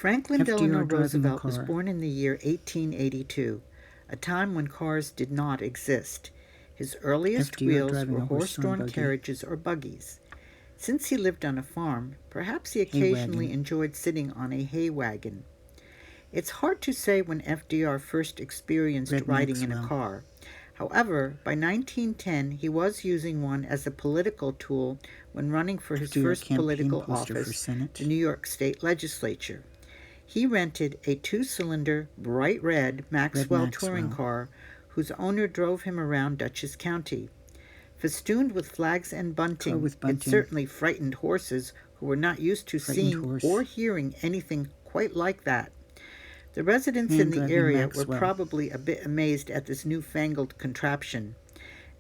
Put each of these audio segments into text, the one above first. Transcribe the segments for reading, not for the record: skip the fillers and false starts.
Franklin Delano FDR driving a Roosevelt was car. born in the year 1882, a time when cars did not exist. His earliest FDR wheels driving were a horse-drawn horse-drawn buggy. carriages or buggies. Since he lived on a farm, perhaps he Hay occasionally wagon. enjoyed sitting on a hay wagon. It's hard to say when FDR first experienced Red riding in a Maxwell. car. However, by 1910 he was using one as a political tool when running for his FDR first campaign political poster for office, Senate. the New York State Legislature. He rented a two-cylinder, bright red Maxwell touring car whose owner drove him around Dutchess County. Festooned with flags and bunting, it certainly frightened horses who were not used to seeing or hearing anything quite like that. The residents in the area were probably a bit amazed at this newfangled contraption.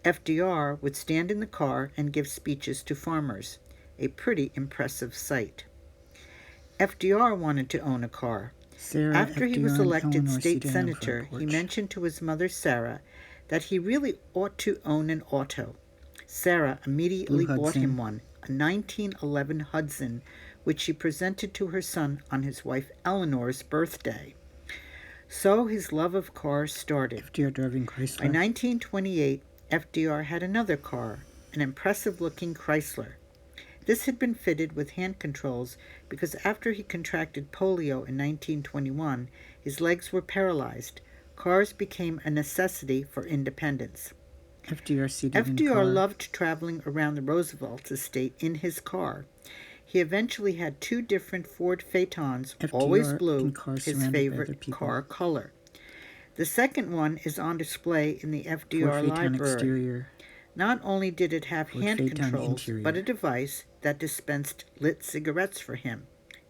FDR would stand in the car and give speeches to farmers, a pretty impressive sight. FDR wanted to own a car. After he was elected state senator, he mentioned to his mother, Sarah, that he really ought to own an auto. Sarah immediately bought him one, a 1911 Hudson, which she presented to her son on his wife Eleanor's birthday. So his love of cars started. FDR driving Chrysler. By 1928, FDR had another car, an impressive-looking Chrysler. This had been fitted with hand controls because after he contracted polio in 1921, his legs were paralyzed. Cars became a necessity for independence. FDR loved traveling around the Roosevelt estate in his car. He eventually had two different Ford Phaetons, always blue, his favorite car color. The second one is on display in the FDR library. Not only did it have hand controls, but a device that dispensed lit cigarettes for him,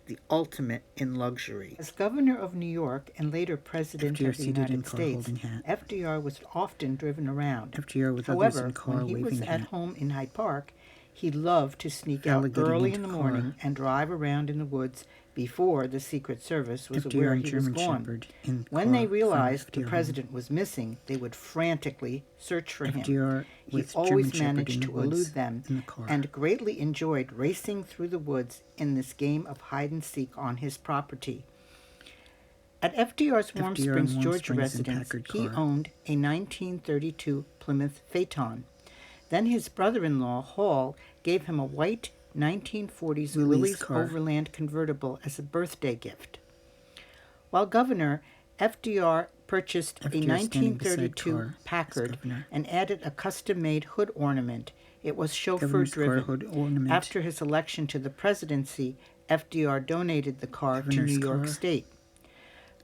the ultimate in luxury. As governor of New York and later president of the United States, FDR was often driven around. However, when he was at home in Hyde Park, he loved to sneak out early in the morning and drive around in the woods before the Secret Service was aware he was gone. When they realized the president was missing, they would frantically search for him. He always managed to elude them and greatly enjoyed racing through the woods in this game of hide-and-seek on his property. At FDR's Warm Springs, Georgia residence, he owned a 1932 Plymouth Phaeton. Then his brother-in-law, Hall, gave him a white 1940s Willys Overland convertible as a birthday gift. While governor, FDR purchased a 1932 Packard and added a custom-made hood ornament. It was chauffeur-driven. After his election to the presidency, FDR donated the car to New York State.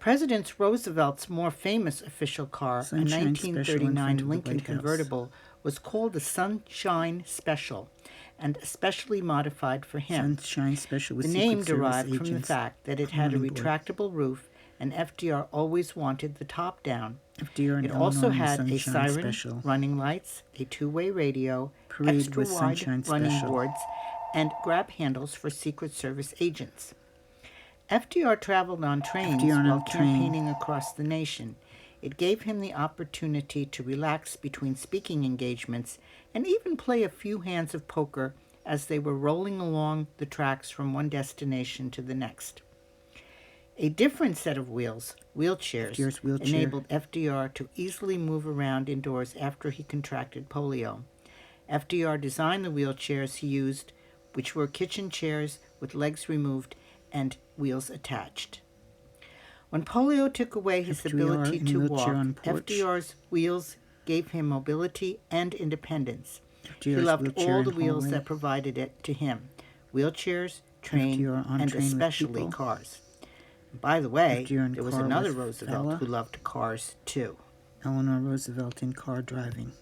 President Roosevelt's more famous official car, a 1939 Lincoln convertible, was called the Sunshine Special and especially modified for him. The name derived from the fact that it had a retractable roof, and FDR always wanted the top down. It also had a siren, running lights, a two-way radio, extra-wide running boards, and grab handles for Secret Service agents. FDR traveled on trains while campaigning across the nation. It gave him the opportunity to relax between speaking engagements and even play a few hands of poker as they were rolling along the tracks from one destination to the next. A different set of wheelchairs, enabled FDR to easily move around indoors after he contracted polio. FDR designed the wheelchairs he used, which were kitchen chairs with legs removed and wheels attached. When polio took away his ability to walk, FDR's wheels gave him mobility and independence. He loved all the wheels that provided it to him: wheelchairs, train, and especially cars. By the way, there was another Roosevelt who loved cars too. Eleanor Roosevelt in car driving.